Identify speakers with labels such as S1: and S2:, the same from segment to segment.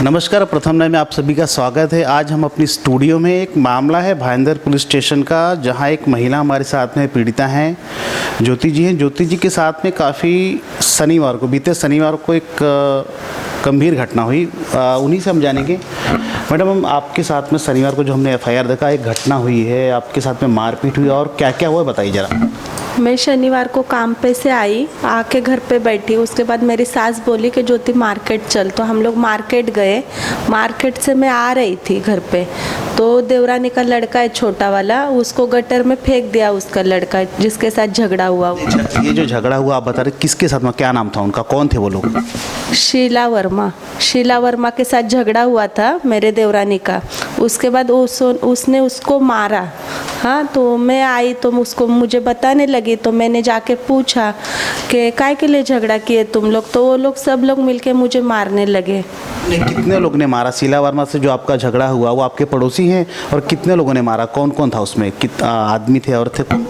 S1: नमस्कार, प्रथम नए में आप सभी का स्वागत है। आज हम अपनी स्टूडियो में एक मामला है भाईंदर पुलिस स्टेशन का, जहां एक महिला हमारे साथ में पीड़िता हैं, ज्योति जी हैं। ज्योति जी के साथ में काफ़ी बीते शनिवार को एक गंभीर घटना हुई। उन्हीं से हम जानेंगे। मैडम, हम आपके साथ में शनिवार को जो हमने एफआईआर देखा, एक घटना हुई है, आपके साथ में मारपीट हुई और क्या क्या हुआ बताइए ज़रा।
S2: मैं शनिवार को काम पे से आई, आके घर पे बैठी। उसके बाद मेरी सास बोली कि ज्योति मार्केट चल, तो हम लोग मार्केट गए। मार्केट से मैं आ रही थी घर पे, तो देवरानी का लड़का है छोटा वाला, उसको गटर में फेंक दिया उसका लड़का जिसके साथ झगड़ा हुआ।
S1: ये जो झगड़ा हुआ आप बता रहे, किसके साथ में, क्या नाम था उनका, कौन थे वो लोग?
S2: शीला वर्मा के साथ झगड़ा हुआ था मेरे देवरानी का। उसके बाद उसने उसको मारा। हाँ, तो मैं आई तो मुझे बताने लगी, तो मैंने जाके पूछा कि काय के लिए झगड़ा किए तुम लोग, तो वो लोग सब लोग मिलके मुझे मारने लगे।
S1: कितने लोग ने मारा? शीला वर्मा से जो आपका झगड़ा हुआ वो आपके पड़ोसी हैं, और कितने लोगों ने मारा, कौन कौन था उसमें, कितना आदमी थे, और थे कौन?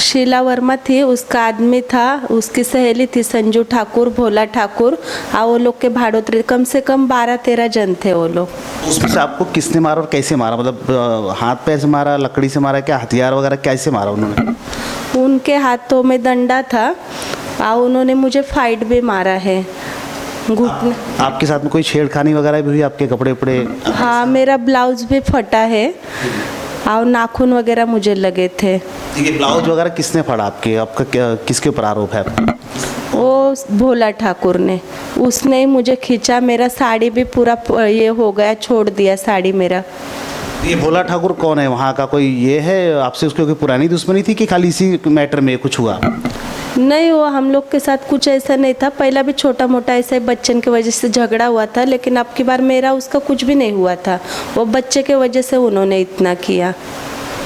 S2: शीला वर्मा थी, उसका आदमी था, उसकी सहेली थी संजू ठाकुर, भोला ठाकुर, और वो लोग के भाड़ोत्री कम से कम 12-13 जन थे वो लोग।
S1: उसमें से आपको किसने मारा और कैसे मारा? मतलब हाथ पैर से मारा, लकड़ी से मारा, क्या हथियार वगैरह कैसे मारा उन्होंने?
S2: उनके हाथों में डंडा था और उन्होंने मुझे फाइट भी मारा है, घुटने।
S1: आपके साथ में कोई छेड़खानी वगैरह भी हुई? आपके कपड़े उपड़े?
S2: हाँ, मेरा ब्लाउज भी फटा है और नाखून वगैरह मुझे लगे थे।
S1: ठीक है, ब्लाउज वगैरह किसने फाड़ा आपके? आपका किसके ऊपर आरोप है?
S2: वो भोला ठाकुर ने, उसने ही मुझे खींचा। मेरा साड़ी भी पूरा ये हो गया, छोड़ दिया साड़ी मेरा।
S1: ये भोला ठाकुर कौन है? वहाँ का कोई ये है आपसे, उसकी कोई पुरानी दुश्मनी थी कि खाली इसी मैटर में कुछ हुआ?
S2: नहीं, वो हम लोग के साथ कुछ ऐसा नहीं था। पहला भी छोटा मोटा ऐसे बच्चन की वजह से झगड़ा हुआ था, लेकिन अब की बार मेरा उसका कुछ भी नहीं हुआ था। वो बच्चे के वजह से उन्होंने इतना किया।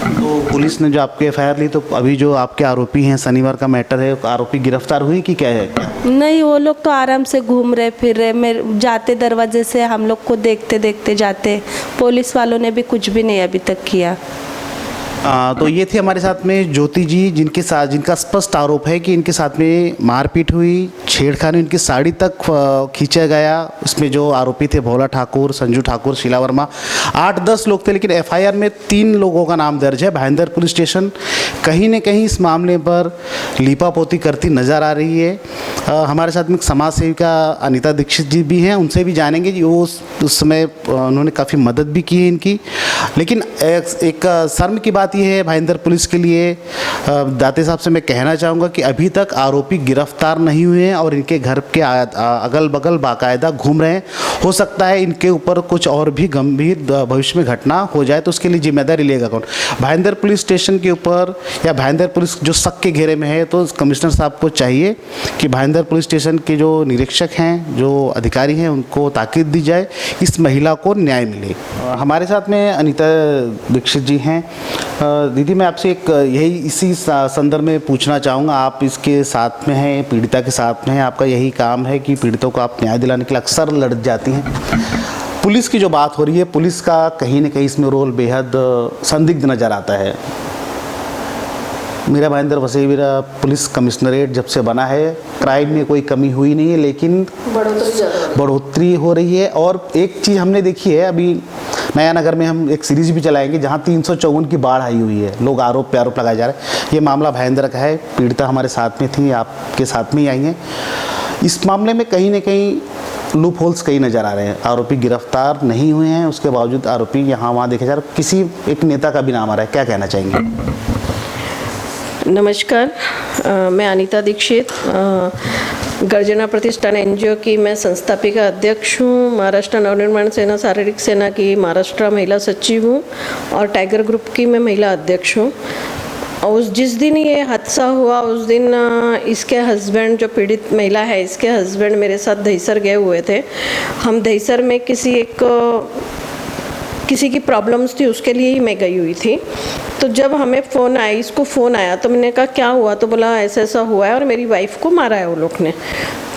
S1: तो पुलिस ने जो आपके एफआईआर ली, तो अभी जो आपके आरोपी हैं, शनिवार का मैटर है, आरोपी गिरफ्तार हुई कि क्या है?
S2: नहीं, वो लोग तो आराम से घूम रहे फिर रहे। मैं जाते दरवाजे से हम लोग को देखते देखते जाते। पुलिस वालों ने भी कुछ भी नहीं अभी तक किया।
S1: तो ये थे हमारे साथ में ज्योति जी, जिनका स्पष्ट आरोप है कि इनके साथ में मारपीट हुई, छेड़खानी, इनकी साड़ी तक खींचा गया। उसमें जो आरोपी थे भोला ठाकुर, संजू ठाकुर, शीला वर्मा, 8-10 लोग थे, लेकिन एफआईआर में 3 लोगों का नाम दर्ज है। भाईंदर पुलिस स्टेशन कहीं न कहीं इस मामले पर लीपापोती करती नज़र आ रही है। हमारे साथ में समाज सेविका अनीता दीक्षित जी भी हैं, उनसे भी जानेंगे जी। वो उस समय उन्होंने काफ़ी मदद भी की है इनकी। लेकिन एक शर्म की बात यह है भाईंदर पुलिस के लिए, दाते साहब से मैं कहना चाहूँगा कि अभी तक आरोपी गिरफ्तार नहीं हुए हैं और इनके घर के अगल बगल बाकायदा घूम रहे हैं। हो सकता है इनके ऊपर कुछ और भी गंभीर भविष्य में घटना हो जाए, तो उसके लिए जिम्मेदारी लेगा कौन? भाईंदर पुलिस स्टेशन के ऊपर या भाईंदर पुलिस जो शक के घेरे में है, तो कमिश्नर साहब को चाहिए कि भाईंदर पुलिस स्टेशन के जो निरीक्षक हैं, जो अधिकारी हैं, उनको ताकीद दी जाए, इस महिला को न्याय मिले। हमारे साथ में अनीता दीक्षित जी हैं। दीदी, मैं आपसे इसी संदर्भ में पूछना चाहूँगा। आप इसके साथ में हैं, पीड़िता के साथ में हैं, आपका यही काम है कि पीड़ितों को आप न्याय दिलाने के लिए अक्सर लड़ जाती हैं। पुलिस की जो बात हो रही है, पुलिस का कहीं ना कहीं इसमें रोल बेहद संदिग्ध नज़र आता है। मेरा भाईंदर वसईवीरा पुलिस कमिश्नरेट जब से बना है, क्राइम में कोई कमी हुई नहीं है, लेकिन बढ़ोतरी हो रही है। और एक चीज़ हमने देखी है, अभी नया नगर में हम एक सीरीज भी चलाएंगे जहां 354 की बाढ़ आई हुई है। लोग आरोप पे आरोप लगाए जा रहे हैं। ये मामला भाईंदर का है, पीड़िता हमारे साथ में थी, आपके साथ में ही आई हैं। इस मामले में कहीं ना कहीं लूप होल्स कई नज़र आ रहे हैं। आरोपी गिरफ्तार नहीं हुए हैं, उसके बावजूद आरोपी यहाँ वहाँ देखे जा रहे हैं। किसी एक नेता का भी नाम आ रहा है, क्या कहना चाहेंगे?
S3: नमस्कार, मैं अनीता दीक्षित, गर्जना प्रतिष्ठान एनजीओ की मैं संस्थापिका अध्यक्ष हूँ। महाराष्ट्र नवनिर्माण सेना शारीरिक सेना की महाराष्ट्र महिला सचिव हूँ और टाइगर ग्रुप की मैं महिला अध्यक्ष हूँ। और जिस दिन ये हादसा हुआ उस दिन इसके हस्बैंड, जो पीड़ित महिला है, इसके हस्बैंड मेरे साथ दहीसर गए हुए थे। हम दहीसर में किसी की प्रॉब्लम्स थी उसके लिए ही मैं गई हुई थी। तो जब हमें फ़ोन आया, इसको फ़ोन आया तो मैंने कहा क्या हुआ, तो बोला ऐसा ऐसा हुआ है और मेरी वाइफ को मारा है वो लोग ने।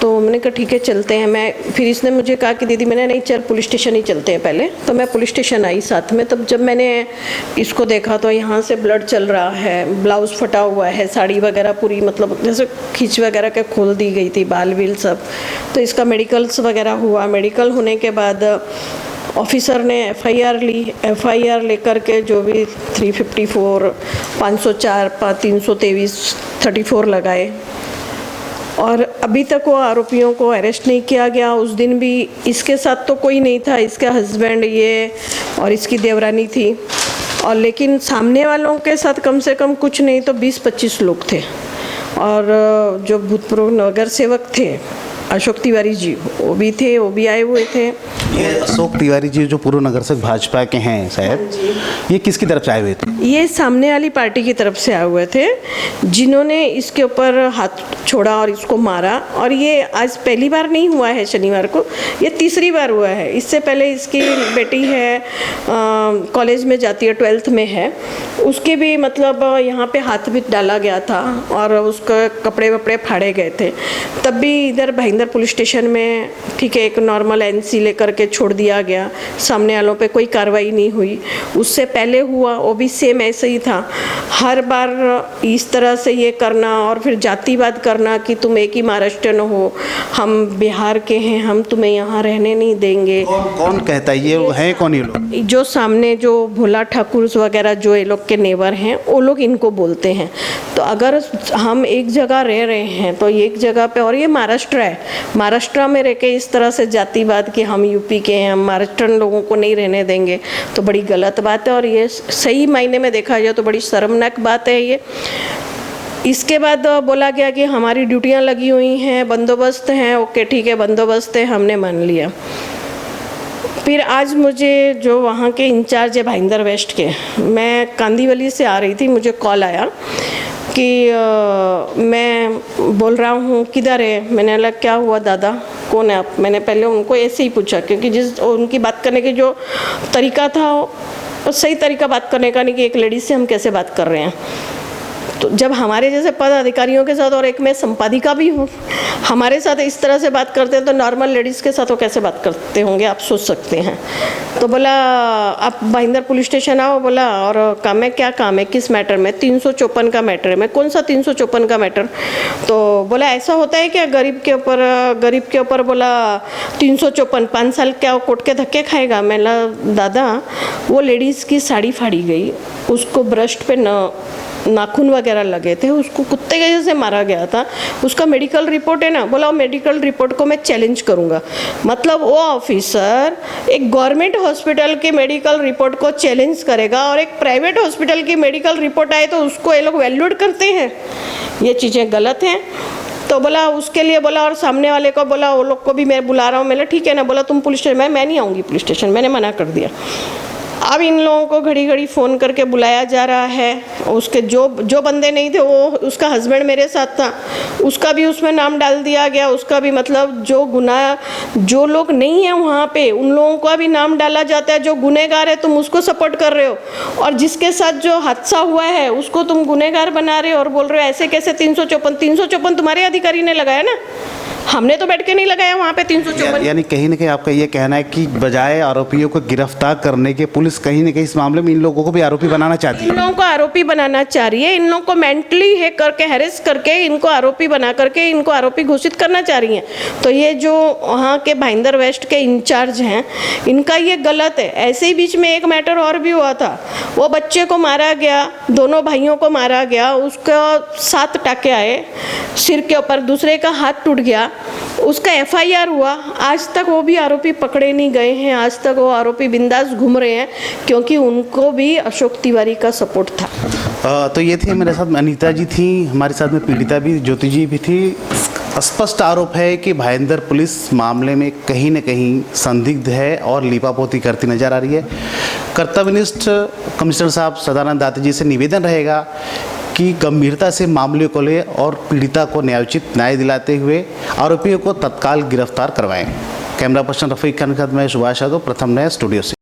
S3: तो मैंने कहा ठीक है चलते हैं। फिर इसने मुझे कहा कि दीदी, मैंने नहीं चल पुलिस स्टेशन ही चलते हैं पहले। तो मैं पुलिस स्टेशन आई साथ में। तब जब मैंने इसको देखा तो यहाँ से ब्लड चल रहा है, ब्लाउज़ फटा हुआ है, साड़ी वगैरह पूरी मतलब जैसे खींच वगैरह के खोल दी गई थी, बाल बील सब। तो इसका मेडिकल्स वगैरह हुआ। मेडिकल होने के बाद ऑफिसर ने एफआईआर ली। एफआईआर लेकर के जो भी 354, 504, 323, 34 लगाए और अभी तक वो आरोपियों को अरेस्ट नहीं किया गया। उस दिन भी इसके साथ तो कोई नहीं था, इसका हस्बैंड ये और इसकी देवरानी थी, और लेकिन सामने वालों के साथ कम से कम कुछ नहीं तो 20-25 लोग थे। और जो भूतपूर्व नगर सेवक थे अशोक तिवारी जी, वो भी थे, वो भी आए हुए थे।
S1: ये अशोक तिवारी जी जो पूर्व नगर सेवक भाजपा के हैं शायद, ये किसकी तरफ से आए हुए थे?
S3: ये सामने वाली पार्टी की तरफ से आए हुए थे, जिन्होंने इसके ऊपर हाथ छोड़ा और इसको मारा। और ये आज पहली बार नहीं हुआ है शनिवार को, ये तीसरी बार हुआ है। इससे पहले इसकी बेटी है, कॉलेज में जाती है, 12th में है, उसके भी मतलब यहाँ पे हाथ भी डाला गया था और उसका कपड़े वपड़े फाड़े गए थे। तब भी इधर भाईंदर पुलिस स्टेशन में ठीक है एक नॉर्मल एनसी लेकर के छोड़ दिया गया, सामने वालों पे कोई कार्रवाई नहीं हुई। उससे पहले हुआ वो भी सेम ऐसे ही था। हर बार इस तरह से ये करना और फिर जातिवाद करना कि तुम एक ही महाराष्ट्र हो, हम बिहार के हैं, हम तुम्हें यहाँ रहने नहीं देंगे।
S1: कौन कहता है ये है? कौन ये लोग?
S3: जो सामने जो भोला ठाकुर वगैरह जो ये लोग के नेबर हैं, वो लोग इनको बोलते हैं। तो अगर हम एक जगह रह रहे हैं तो एक जगह पे, और ये महाराष्ट्र है, महाराष्ट्र में रह के इस तरह से जातिवाद कि हम यूपी के हैं, हम महाराष्ट्रन लोगों को नहीं रहने देंगे, तो बड़ी गलत बात है। और ये सही मायने में देखा जाए तो बड़ी शर्मनाक बात है ये। इसके बाद बोला गया कि हमारी ड्यूटियां लगी हुई हैं, बंदोबस्त हैं। ओके ठीक है, बंदोबस्त है, हमने मान लिया। फिर आज मुझे जो वहाँ के इंचार्ज है भाईंदर वेस्ट के, मैं कांदीवली से आ रही थी, मुझे कॉल आया कि मैं बोल रहा हूँ किधर है। मैंने बोला क्या हुआ दादा, कौन है आप? मैंने पहले उनको ऐसे ही पूछा, क्योंकि जिस उनकी बात करने के जो तरीका था वो सही तरीका बात करने का नहीं कि एक लेडीज से हम कैसे बात कर रहे हैं। तो जब हमारे जैसे पद अधिकारियों के साथ, और एक मैं संपादिका भी हूँ, हमारे साथ इस तरह से बात करते हैं तो नॉर्मल लेडीज़ के साथ वो कैसे बात करते होंगे आप सोच सकते हैं। तो बोला आप भाईंदर पुलिस स्टेशन आओ। बोला और काम है, क्या काम है, किस मैटर में? 354 का मैटर है। मैं कौन सा 354 का मैटर? तो बोला ऐसा होता है क्या गरीब के ऊपर बोला 354, 5 साल क्या कोर्ट के धक्के खाएगा? मैंने दादा वो लेडीज़ की साड़ी फाड़ी गई, उसको ब्रस्ट पे नाखून वगैरह लगे थे, उसको कुत्ते के जैसे मारा गया था, उसका मेडिकल रिपोर्ट है ना। बोला वो मेडिकल रिपोर्ट को मैं चैलेंज करूँगा। मतलब वो ऑफिसर एक गवर्नमेंट हॉस्पिटल के मेडिकल रिपोर्ट को चैलेंज करेगा और एक प्राइवेट हॉस्पिटल की मेडिकल रिपोर्ट आए तो उसको ये लोग वैल्यूड करते हैं। ये चीज़ें गलत हैं। तो बोला उसके लिए बोला, और सामने वाले को बोला वो लोग को भी मैं बुला रहा हूँ। मैंने ठीक है ना। बोला तुम पुलिस स्टेशन, मैं नहीं आऊँगी पुलिस स्टेशन, मैंने मना कर दिया। अब इन लोगों को घड़ी घड़ी फ़ोन करके बुलाया जा रहा है। उसके जो बंदे नहीं थे, वो उसका हस्बैंड मेरे साथ था, उसका भी उसमें नाम डाल दिया गया। उसका भी मतलब जो लोग नहीं हैं वहाँ पे, उन लोगों का भी नाम डाला जाता है। जो गुनहगार है तुम उसको सपोर्ट कर रहे हो, और जिसके साथ जो हादसा हुआ है उसको तुम गुनहगार बना रहे हो और बोल रहे हो ऐसे कैसे 354 तुम्हारे अधिकारी ने लगाया ना, हमने तो बैठ के नहीं लगाया वहाँ पे 354।
S1: यानी कहीं ना कहीं आपका ये कहना है कि बजाय आरोपियों को गिरफ्तार करने के पुलिस कहीं ना कहीं इस मामले में इन लोगों को भी आरोपी बनाना चाहती है।
S3: इन लोगों को आरोपी बनाना चाह रही है, इन लोगों को मेंटली है करके हैरेस करके इनको आरोपी बना करके इनको आरोपी घोषित करना चाह रही हैं। तो ये जो वहाँ के भाईंदर वेस्ट के इंचार्ज हैं, इनका ये गलत है। ऐसे ही बीच में एक मैटर और भी हुआ था, वो बच्चे को मारा गया, दोनों भाइयों को मारा गया, उसका 7 टाके आए सिर के ऊपर, दूसरे का हाथ टूट गया, उसका एफआईआर हुआ। आज तक वो भी आरोपी पकड़े नहीं गए हैं, आज तक वो आरोपी बिंदास घूम रहे हैं, क्योंकि उनको भी अशोक तिवारी का सपोर्ट था।
S1: तो ये थी मेरे साथ अनीता जी थी, हमारे साथ में पीड़िता भी ज्योति जी भी थी। स्पष्ट आरोप है कि भाईंदर पुलिस मामले में कहीं न कहीं संदिग्ध है और लीपापोती करती नजर आ रही है। कर्तव्यनिष्ठ कमिश्नर साहब सदानंद दाते जी से निवेदन रहेगा कि गंभीरता से मामले को ले और पीड़िता को न्यायोचित न्याय दिलाते हुए आरोपियों को तत्काल गिरफ्तार करवाएं। कैमरा पर्सन रफीक खान के साथ मैं सुभाष यादव, प्रथम नया स्टूडियो से।